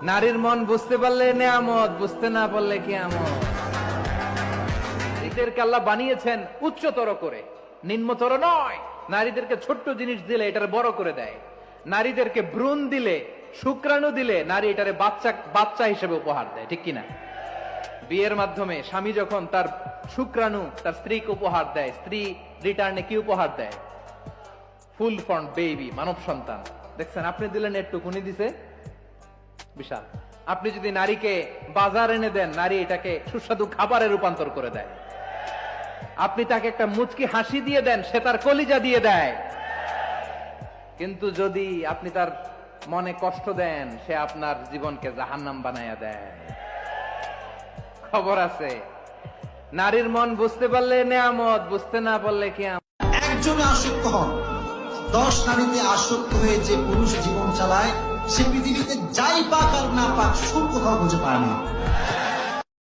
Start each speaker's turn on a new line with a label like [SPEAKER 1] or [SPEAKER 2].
[SPEAKER 1] নারীর মন বুঝতে পারলে নেয়ামত, বুঝতে না পারলে কিয়ামত। নারীদেরকে আল্লাহ বানিয়েছেন উচ্চতর করে, নিম্নতর নয়। নারীদেরকে ছোট্ট জিনিস দিলে এটারে বড় করে দেয়। নারীদেরকে ভ্রূণ দিলে, শুক্রাণু দিলে নারী এটারে বাচ্চা বাচ্চা হিসেবে উপহার দেয়, ঠিক কিনা? বিয়ের মাধ্যমে স্বামী যখন তার শুক্রাণু তার স্ত্রীকে উপহার দেয়, স্ত্রী রিটার্নে কি উপহার দেয়? ফুল ফর্ম বেবি, মানব সন্তান। দেখছেন, আপনি দিলেন একটুকুনি, দিছে বিশাল। আপনি যদি নারীকে বাজার এনে দেন, নারী এটাকে সুস্বাদু খাবারে রূপান্তর করে দেয়। আপনি তাকে একটা মুচকি হাসি দিয়ে দেন, সে তার কলিজা দিয়ে দেয়। কিন্তু যদি আপনি তার মনে কষ্ট দেন, সে আপনার জীবনকে জাহান্নাম বানায়া দেয়। খবর আছে, নারীর মন বুঝতে পারলে নেয়ামত, বুঝতে না পারলে কিয়ামত।
[SPEAKER 2] একজনে আসক্ত হন, 10 নারীতে আসক্ত হয়ে যে পুরুষ জীবন চালায়, সে পৃথিবীতে যাই পাক আর না পাক সুখ কোথাও খুঁজে পায় না।